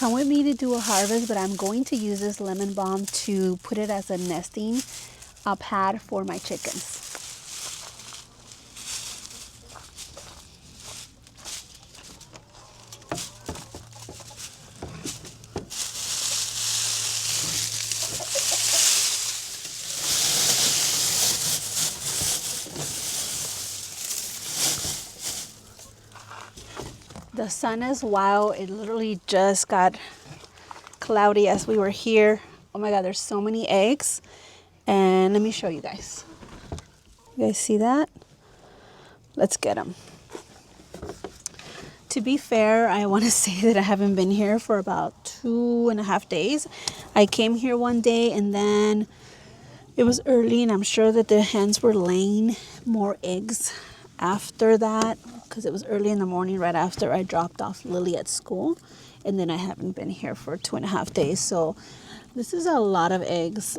come with me to do a harvest, but I'm going to use this lemon balm to put it as a nesting pad for my chickens. The sun is wild. It literally just got cloudy as we were here. Oh my God, there's so many eggs. And let me show you guys. You guys see that? Let's get them. To be fair, I want to say that I haven't been here for about 2.5 days. I came here one day and then it was early, and I'm sure that the hens were laying more eggs after that, because it was early in the morning right after I dropped off Lily at school. And then I haven't been here for 2.5 days. So this is a lot of eggs.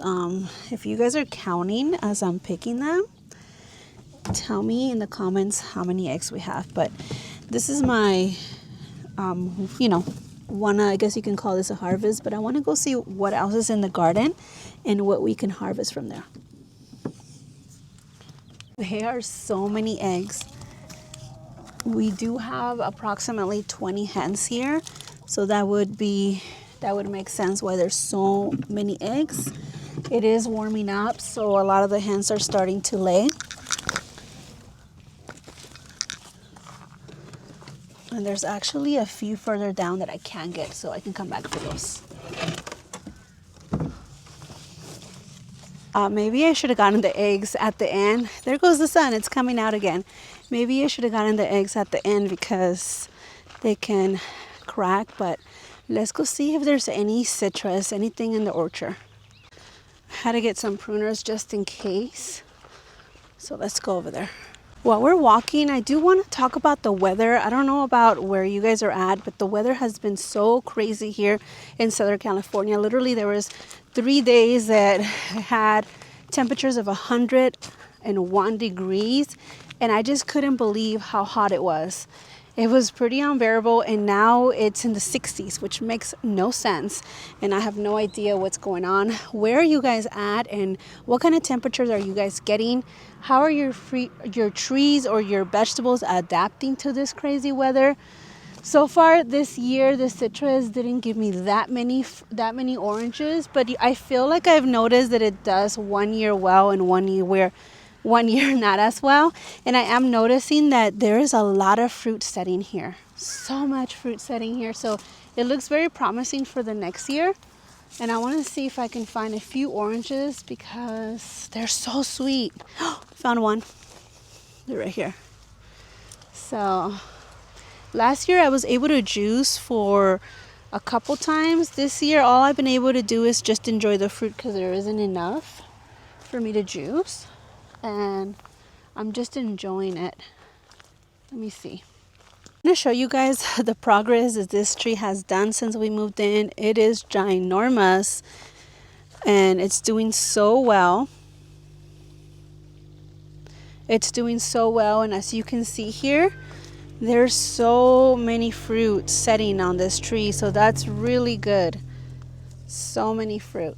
If you guys are counting as I'm picking them, tell me in the comments how many eggs we have. But this is my, I guess you can call this a harvest, but I want to go see what else is in the garden and what we can harvest from there. There are so many eggs. We do have approximately 20 hens here, so that would make sense why there's so many eggs. It is warming up, so a lot of the hens are starting to lay. And there's actually a few further down that I can't get, so I can come back for those. Maybe I should have gotten the eggs at the end. There goes the sun. It's coming out again. Maybe I should have gotten the eggs at the end because they can crack. But let's go see if there's any citrus, anything in the orchard. I had to get some pruners just in case. So let's go over there. While we're walking, I do want to talk about the weather. I don't know about where you guys are at, but the weather has been so crazy here in Southern California. Literally, there was 3 days that had temperatures of 101 degrees, and I just couldn't believe how hot it was. It was pretty unbearable, and now it's in the 60s, which makes no sense, and I have no idea what's going on. Where are you guys at, and what kind of temperatures are you guys getting? How are your trees or your vegetables adapting to this crazy weather? So far this year, the citrus didn't give me that many oranges, but I feel like I've noticed that it does 1 year well and 1 year not as well. And I am noticing that there is a lot of fruit setting here. So much fruit setting here. So it looks very promising for the next year. And I want to see if I can find a few oranges because they're so sweet. Found one. They're right here. So last year I was able to juice for a couple times. This year all I've been able to do is just enjoy the fruit because there isn't enough for me to juice. And I'm just enjoying it. Let me see. I'm going to show you guys the progress that this tree has done since we moved in. It is ginormous and it's doing so well. It's doing so well, and as you can see here, there's so many fruit setting on this tree, so that's really good. So many fruit.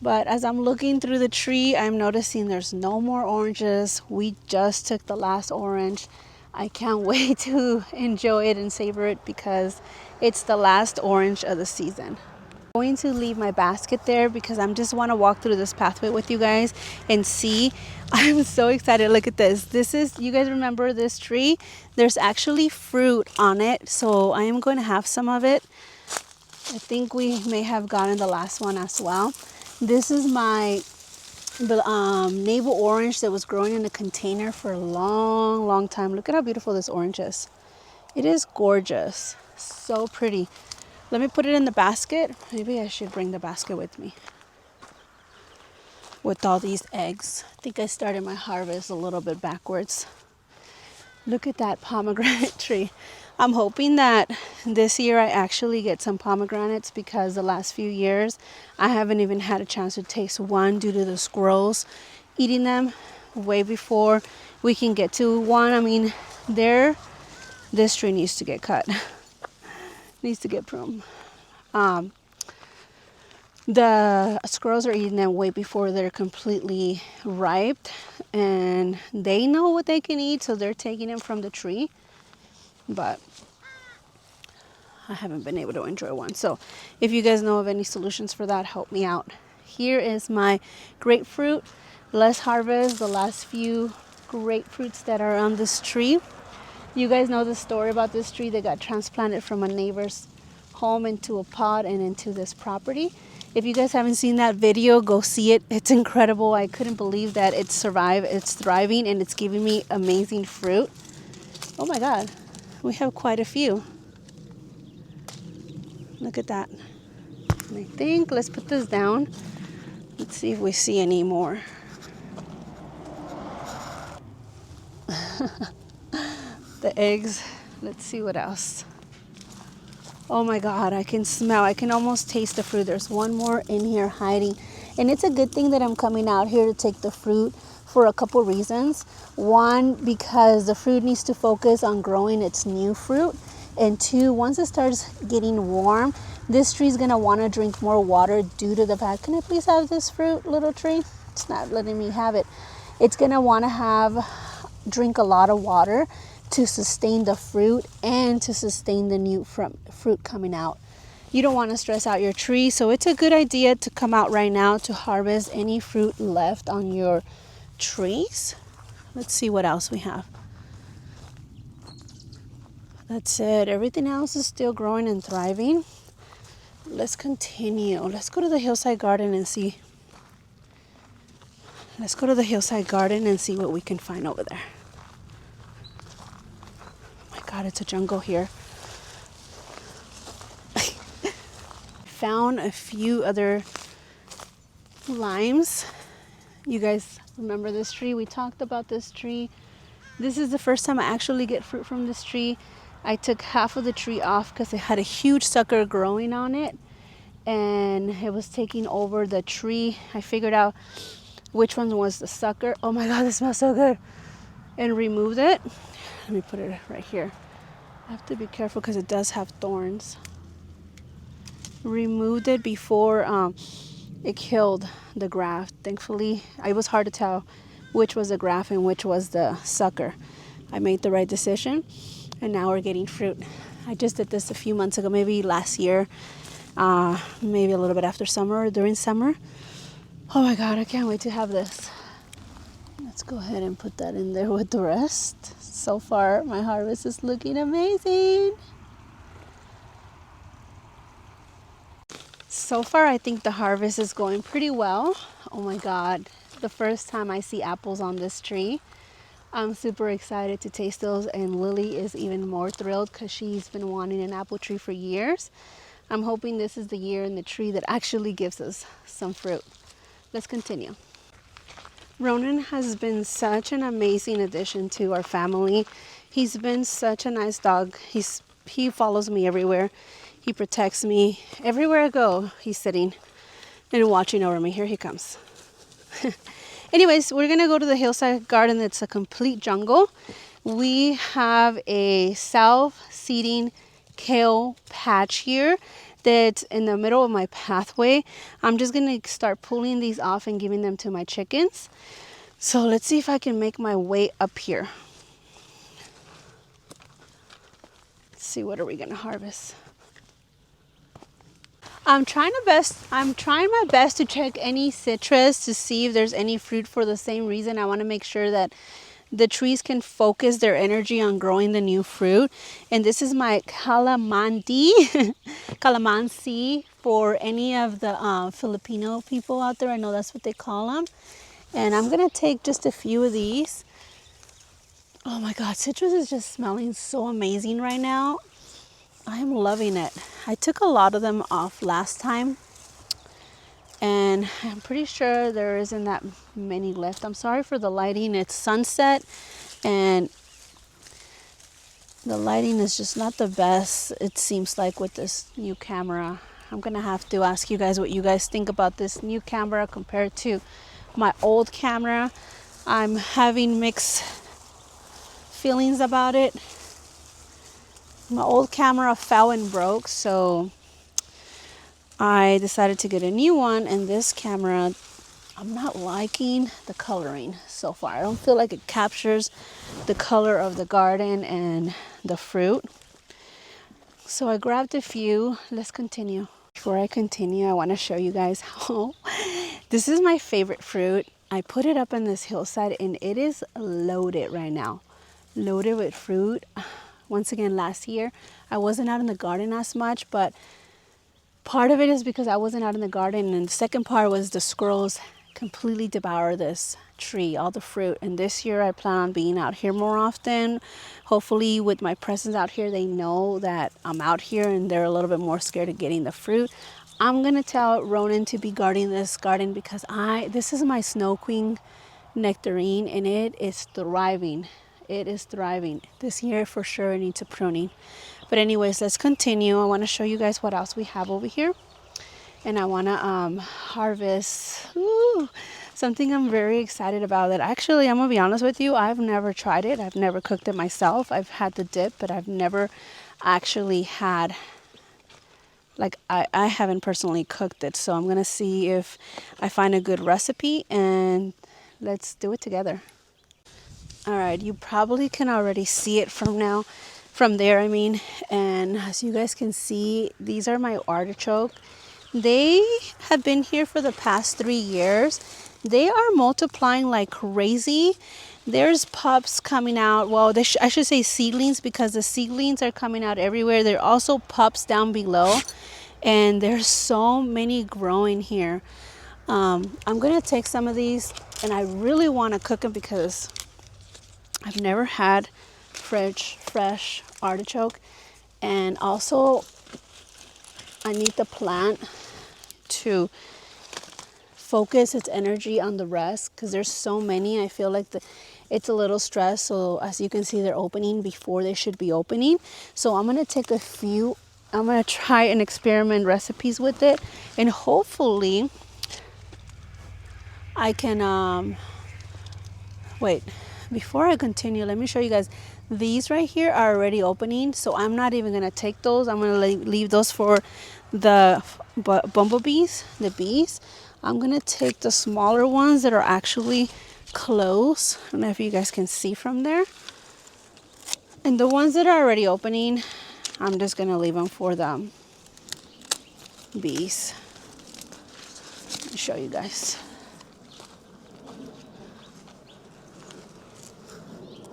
But as I'm looking through the tree, I'm noticing there's no more oranges. We just took the last orange. I can't wait to enjoy it and savor it because it's the last orange of the season. I'm going to leave my basket there because I just want to walk through this pathway with you guys and see. I'm so excited. Look at this. This is, you guys remember this tree? There's actually fruit on it, so I am going to have some of it. I think we may have gotten the last one as well. This is my navel orange that was growing in a container for a long time. Look at how beautiful this orange is. It is gorgeous. So pretty. Let me put it in the basket. Maybe I should bring the basket with me. With all these eggs. I think I started my harvest a little bit backwards. Look at that pomegranate tree. I'm hoping that this year I actually get some pomegranates because the last few years I haven't even had a chance to taste one due to the squirrels eating them way before we can get to one. I mean, this tree needs to get cut. Needs to get pruned. The squirrels are eating them way before they're completely ripe, and they know what they can eat, so they're taking them from the tree. But I haven't been able to enjoy one. So if you guys know of any solutions for that, help me out. Here is my grapefruit. Let's harvest the last few grapefruits that are on this tree. You guys know the story about this tree that got transplanted from a neighbor's home into a pot and into this property. If you guys haven't seen that video, go see it. It's incredible. I couldn't believe that it survived. It's thriving and it's giving me amazing fruit. Oh my God, we have quite a few. Look at that. And I think, let's put this down. Let's see if we see any more. The eggs. Let's see what else. Oh my God, I can smell, I can almost taste the fruit. There's one more in here hiding. And it's a good thing that I'm coming out here to take the fruit for a couple reasons. One, because the fruit needs to focus on growing its new fruit. And two, once it starts getting warm, this tree is going to want to drink more water due to the fact, can I please have this fruit, little tree? It's not letting me have it. It's going to want to drink a lot of water to sustain the fruit and to sustain the new fruit coming out. You don't want to stress out your tree, so it's a good idea to come out right now to harvest any fruit left on your trees. Let's see what else we have. That's it. Everything else is still growing and thriving. Let's continue. Let's go to the hillside garden and see. Let's go to the hillside garden and see what we can find over there. God, it's a jungle here. Found a few other limes. You guys remember this tree? We talked about this tree. This is the first time I actually get fruit from this tree. I took half of the tree off because it had a huge sucker growing on it and it was taking over the tree. I figured out which one was the sucker. Oh my God, this smells so good. And removed it. Let me put it right here. I have to be careful because it does have thorns. Removed it before it killed the graft. Thankfully, it was hard to tell which was the graft and which was the sucker. I made the right decision and now we're getting fruit. I just did this a few months ago, maybe last year, maybe a little bit after summer or during summer. Oh my God, I can't wait to have this. Let's go ahead and put that in there with the rest. So far, my harvest is looking amazing. So far, I think the harvest is going pretty well. Oh my God, the first time I see apples on this tree. I'm super excited to taste those, and Lily is even more thrilled because she's been wanting an apple tree for years. I'm hoping this is the year in the tree that actually gives us some fruit. Let's continue. Ronan has been such an amazing addition to our family. He's been such a nice dog. He follows me everywhere. He protects me. Everywhere I go, he's sitting and watching over me. Here he comes. Anyways, we're going to go to the hillside garden. It's a complete jungle. We have a self-seeding kale patch here that's in the middle of my pathway. I'm just going to start pulling these off and giving them to my chickens. So let's see if I can make my way up here. Let's see, what are we going to harvest? I'm trying my best to check any citrus to see if there's any fruit for the same reason. I want to make sure that the trees can focus their energy on growing the new fruit. And this is my calamansi for any of the Filipino people out there. I know that's what they call them. And I'm going to take just a few of these. Oh my God, citrus is just smelling so amazing right now. I am loving it. I took a lot of them off last time, and I'm pretty sure there isn't that many left. I'm sorry for the lighting. It's sunset, and the lighting is just not the best, it seems like, with this new camera. I'm gonna have to ask you guys what you guys think about this new camera compared to my old camera. I'm having mixed feelings about it. My old camera fell and broke, so I decided to get a new one, and this camera, I'm not liking the coloring so far. I don't feel like it captures the color of the garden and the fruit. So I grabbed a few. Let's continue. Before I continue, I want to show you guys how this is my favorite fruit. I put it up in this hillside and it is loaded right now. Loaded with fruit. Once again, last year I wasn't out in the garden as much, but part of it is because I wasn't out in the garden, and the second part was the squirrels completely devour this tree, all the fruit. And this year I plan on being out here more often. Hopefully with my presence out here, they know that I'm out here and they're a little bit more scared of getting the fruit. I'm gonna tell Ronan to be guarding this garden because this is my Snow Queen nectarine and it is thriving. It is thriving. This year for sure it needs a pruning. But anyways, let's continue. I want to show you guys what else we have over here. And I want to harvest something I'm very excited about. That actually, I'm going to be honest with you, I've never tried it. I've never cooked it myself. I've had the dip, but I've never actually had, like, I haven't personally cooked it. So I'm going to see if I find a good recipe and let's do it together. All right, you probably can already see it from there, and as you guys can see, these are my artichoke. They have been here for the past 3 years. They are multiplying like crazy. There's pups coming out. Well, I should say seedlings, because the seedlings are coming out everywhere. There are also pups down below, and there's so many growing here. I'm gonna take some of these, and I really want to cook them because I've never had fresh artichoke, and also I need the plant to focus its energy on the rest because there's so many. I feel like it's a little stressed. So as you can see, they're opening before they should be opening. So I'm gonna take a few. I'm gonna try and experiment recipes with it, and hopefully I can wait. Before I continue, let me show you guys. These right here are already opening, so I'm not even gonna take those. I'm gonna leave those for the bumblebees, the bees. I'm gonna take the smaller ones that are actually close. I don't know if you guys can see from there. And the ones that are already opening, I'm just gonna leave them for the bees. Let me show you guys.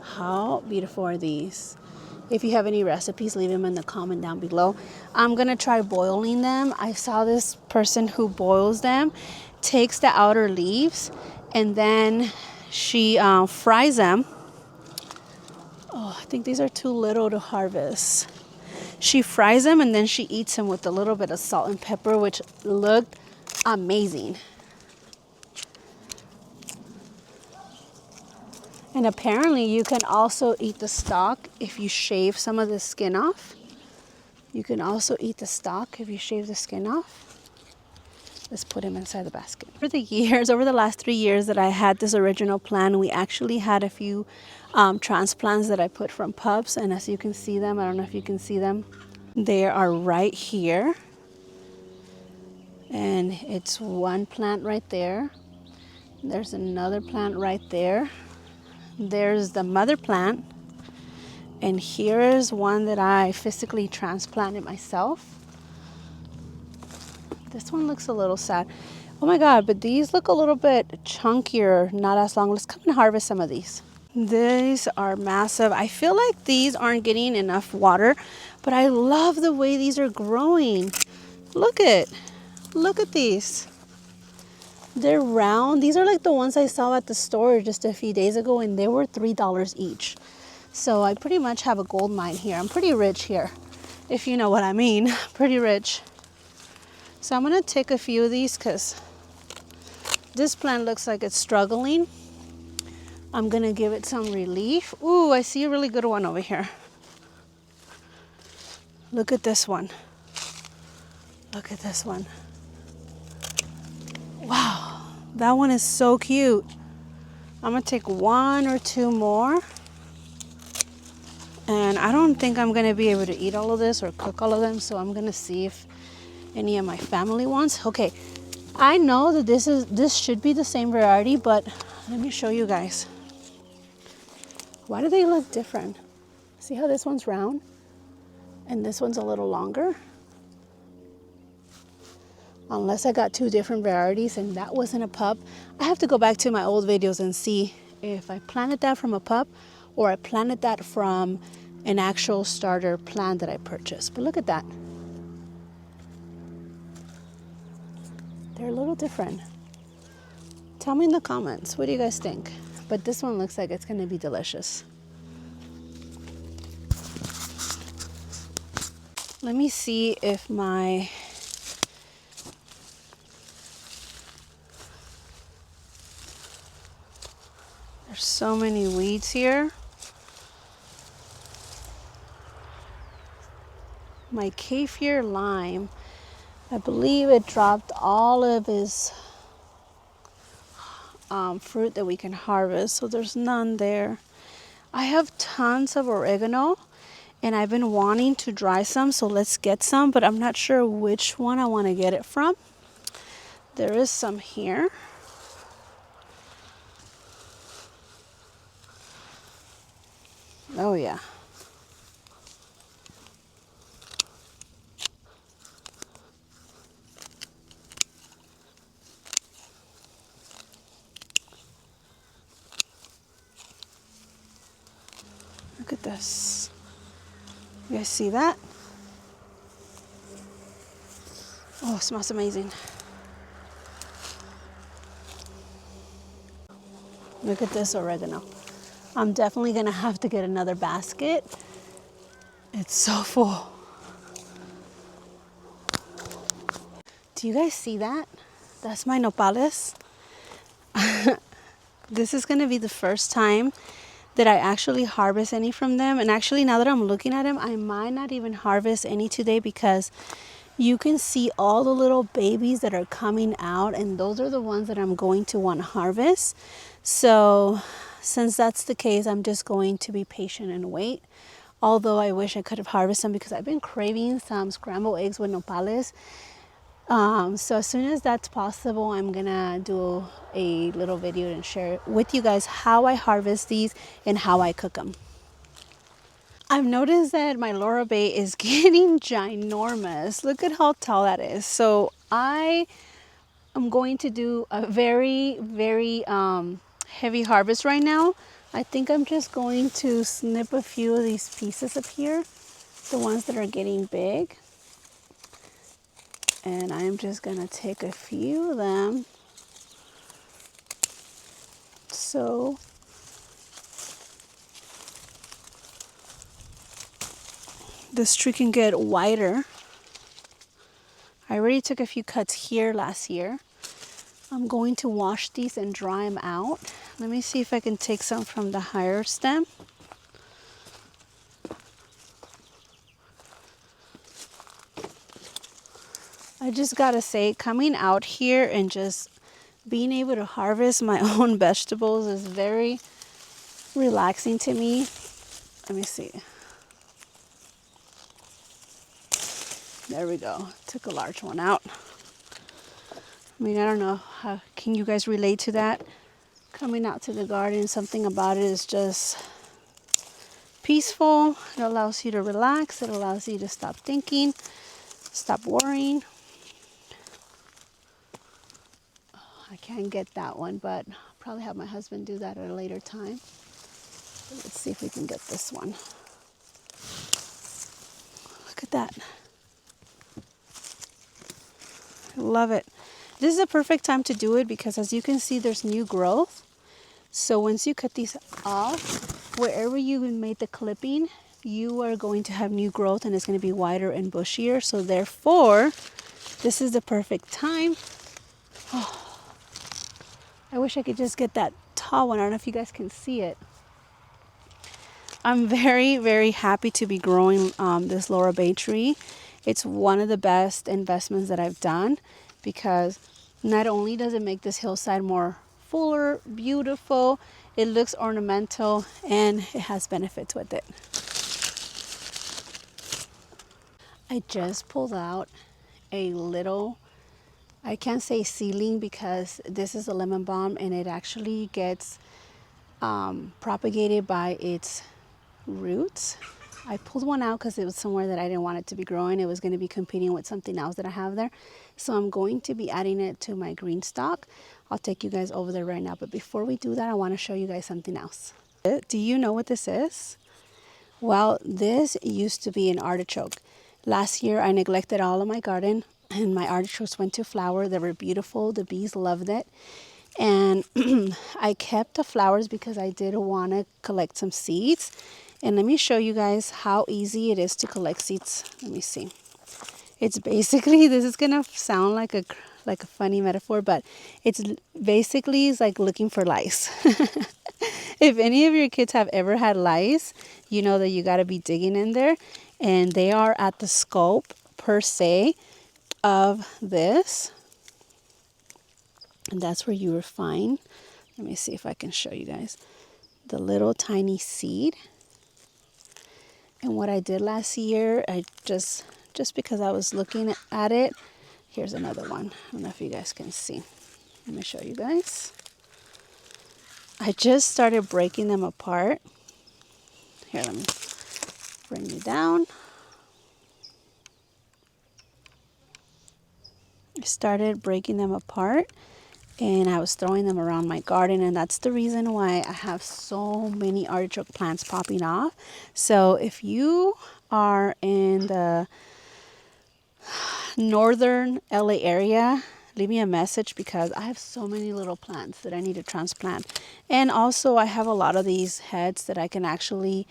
How beautiful are these? If you have any recipes, leave them in the comment down below. I'm gonna try boiling them. I saw this person who boils them, takes the outer leaves, and then she fries them. Oh, I think these are too little to harvest. She fries them and then she eats them with a little bit of salt and pepper, which looked amazing. And apparently you can also eat the stalk if you shave some of the skin off. You can also eat the stalk if you shave the skin off. Let's put him inside the basket. Over the last 3 years that I had this original plant, we actually had a few transplants that I put from pups. And as you can see them, I don't know if you can see them. They are right here. And it's one plant right there. There's another plant right there. There's the mother plant, and here is one that I physically transplanted myself. This one looks a little sad. Oh my god, but these look a little bit chunkier, not as long. Let's come and harvest some of these. These are massive. I feel like these aren't getting enough water, but I love the way these are growing. Look at these. They're round. These are like the ones I saw at the store just a few days ago, and they were $3 each. So I pretty much have a gold mine here. I'm pretty rich here, if you know what I mean. Pretty rich. So I'm gonna take a few of these because this plant looks like it's struggling. I'm gonna give it some relief. Ooh, I see a really good one over here. Look at this one. Look at this one. Wow, that one is so cute. I'm gonna take 1 or 2 more. And I don't think I'm gonna be able to eat all of this or cook all of them, so I'm gonna see if any of my family ones. Okay, I know that this should be the same variety, but let me show you guys. Why do they look different? See how this one's round and this one's a little longer? Unless I got two different varieties and that wasn't a pup. I have to go back to my old videos and see if I planted that from a pup or I planted that from an actual starter plant that I purchased. But look at that. They're a little different. Tell me in the comments, what do you guys think? But this one looks like it's gonna be delicious. Let me see if my there's so many weeds here. My Kaffir lime, I believe it dropped all of his fruit that we can harvest, so there's none there. I have tons of oregano and I've been wanting to dry some, so let's get some, but I'm not sure which one I want to get it from. There is some here. Oh yeah. Look at this. You guys see that? Oh, it smells amazing. Look at this oregano. I'm definitely gonna have to get another basket. It's so full. Do you guys see that? That's my nopales. This is gonna be the first time that I actually harvest any from them. And actually, now that I'm looking at them, I might not even harvest any today because you can see all the little babies that are coming out, and those are the ones that I'm going to want to harvest. So since that's the case, I'm just going to be patient and wait. Although I wish I could have harvested them because I've been craving some scrambled eggs with nopales. So as soon as that's possible, I'm gonna do a little video and share with you guys how I harvest these and how I cook them. I've noticed that my Laura Bay is getting ginormous. Look at how tall that is. So I am going to do a very, very heavy harvest right now. I think I'm just going to snip a few of these pieces up here, the ones that are getting big. And I'm just gonna take a few of them. So this tree can get wider. I already took a few cuts here last year. I'm going to wash these and dry them out. Let me see if I can take some from the higher stem. I just gotta say, coming out here and just being able to harvest my own vegetables is very relaxing to me. Let me see. There we go. Took a large one out. I mean, I don't know how can you guys relate to that? Coming out to the garden, something about it is just peaceful. It allows you to relax. It allows you to stop thinking, stop worrying. I can't get that one, but I'll probably have my husband do that at a later time. Let's see if we can get this one. Look at that. I love it. This is a perfect time to do it because as you can see, there's new growth. So once you cut these off, wherever you made the clipping, you are going to have new growth and it's going to be wider and bushier. So therefore, this is the perfect time. Oh, I wish I could just get that tall one. I don't know if you guys can see it. I'm very, very happy to be growing this Laura Bay tree. It's one of the best investments that I've done because not only does it make this hillside more fuller, beautiful, it looks ornamental, and it has benefits with it. I just pulled out a little, I can't say seedling because this is a lemon balm and it actually gets propagated by its roots. I pulled one out because it was somewhere that I didn't want it to be growing. It was going to be competing with something else that I have there. So I'm going to be adding it to my green stock. I'll take you guys over there right now. But before we do that, I want to show you guys something else. Do you know what this is? Well, this used to be an artichoke. Last year, I neglected all of my garden and my artichokes went to flower. They were beautiful. The bees loved it. And I kept the flowers because I did want to collect some seeds. And let me show you guys how easy it is to collect seeds. Let me see. It's basically, this is gonna sound like a funny metaphor, but it's like looking for lice. If any of your kids have ever had lice, you know that you got to be digging in there, and they are at the scope per se of this, and that's where you will find, let me see if I can show you guys, the little tiny seed. And what I did last year, I just because I was looking at it, here's another one. I don't know if you guys can see. Let me show you guys. I just started breaking them apart. Here, let me bring you down. I started breaking them apart and I was throwing them around my garden, and that's the reason why I have so many artichoke plants popping off. So if you are in the northern LA area, leave me a message because I have so many little plants that I need to transplant. And also I have a lot of these heads that I can actually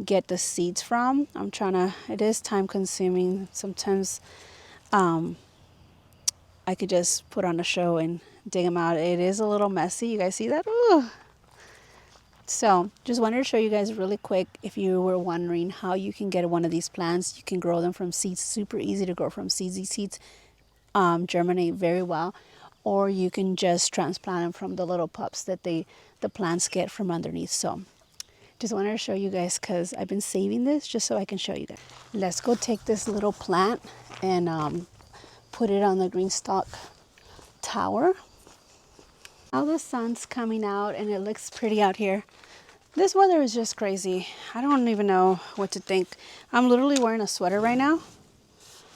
get the seeds from. It is time consuming. Sometimes I could just put on a show and dig them out. It is a little messy. You guys see that? Ooh. So just wanted to show you guys really quick, if you were wondering how you can get one of these plants. You can grow them from seeds. Super easy to grow from seeds. These seeds germinate very well, or you can just transplant them from the little pups that the plants get from underneath. So just wanted to show you guys because I've been saving this just so I can show you guys. Let's go take this little plant and put it on the green stalk tower. Now the sun's coming out and it looks pretty out here. This weather is just crazy. I don't even know what to think. I'm literally wearing a sweater right now.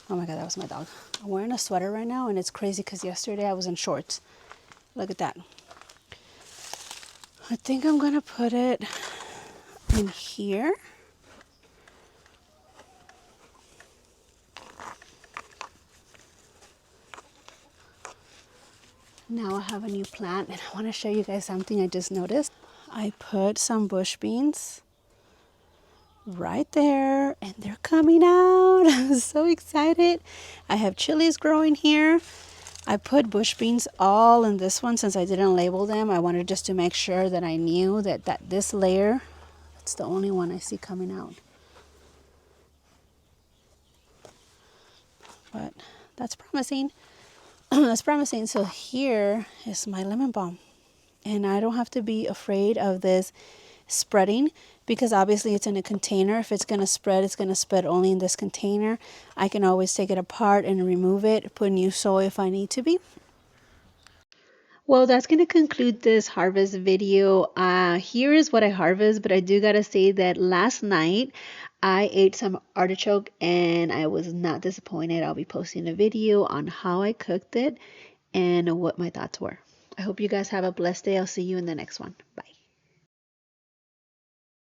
Oh my God, that was my dog. I'm wearing a sweater right now and it's crazy because yesterday I was in shorts. Look at that. I think I'm gonna put it in here. Now I have a new plant and I want to show you guys something I just noticed. I put some bush beans right there and they're coming out. I'm so excited. I have chilies growing here. I put bush beans all in this one since I didn't label them. I wanted just to make sure that I knew that this layer, it's the only one I see coming out. But that's promising. That's promising. So here is my lemon balm. And I don't have to be afraid of this spreading because obviously it's in a container. If it's going to spread, it's going to spread only in this container. I can always take it apart and remove it, put new soil if I need to be. Well, that's going to conclude this harvest video. Here is what I harvest, but I do got to say that last night I ate some artichoke and I was not disappointed. I'll be posting a video on how I cooked it and what my thoughts were. I hope you guys have a blessed day. I'll see you in the next one. Bye.